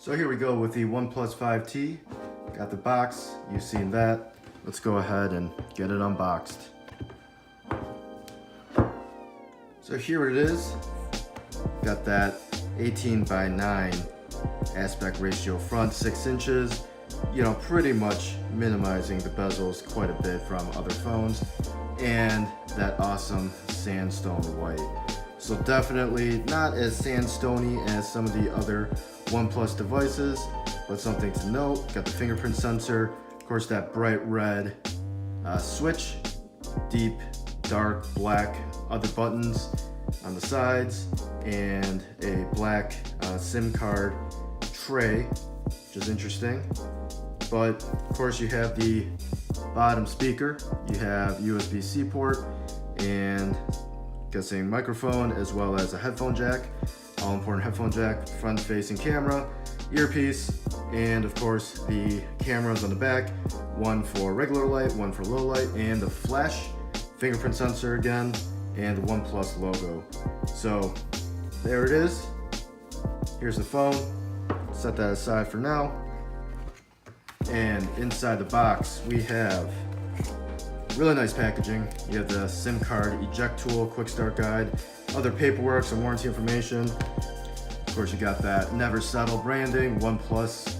So here we go with the OnePlus 5T. Got the box, you've seen that. Let's go ahead and get it unboxed. So here it is. Got that 18:9 aspect ratio front, 6 inches. You know, pretty much minimizing the bezels quite a bit from other phones. And that awesome Sandstone White. So definitely not as sandstony as some of the other OnePlus devices, but something to note. Got the fingerprint sensor, of course that bright red switch, deep dark black other buttons on the sides, and a black SIM card tray, which is interesting. But of course you have the bottom speaker, you have USB-C port, and guessing microphone, as well as a headphone jack, all important headphone jack, front facing camera, earpiece, and of course the cameras on the back, one for regular light, one for low light, and the flash fingerprint sensor again, and the OnePlus logo. So there it is. Here's the phone. Set that aside for now. And inside the box we have really nice packaging. You have the SIM card eject tool, quick start guide, other paperwork, some warranty information. Of course you got that Never Settle branding, OnePlus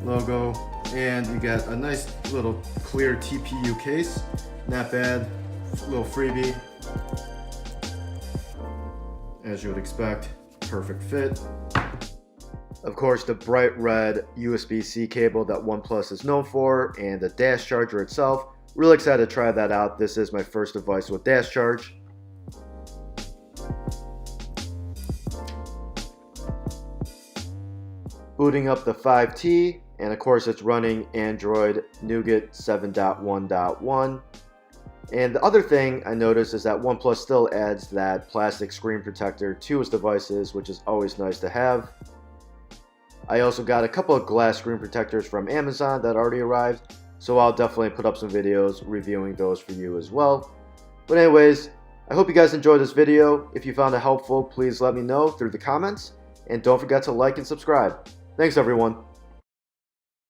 logo, and you got a nice little clear TPU case. Not bad, little freebie. As you would expect, perfect fit. Of course, the bright red USB-C cable that OnePlus is known for, and the dash charger itself. Really excited to try that out. This is my first device with dash charge. Booting up the 5T, and of course it's running Android Nougat 7.1.1. And the other thing I noticed is that OnePlus still adds that plastic screen protector to its devices, which is always nice to have. I also got a couple of glass screen protectors from Amazon that already arrived, so I'll definitely put up some videos reviewing those for you as well. But anyways, I hope you guys enjoyed this video. If you found it helpful, please let me know through the comments, and don't forget to like and subscribe. Thanks everyone.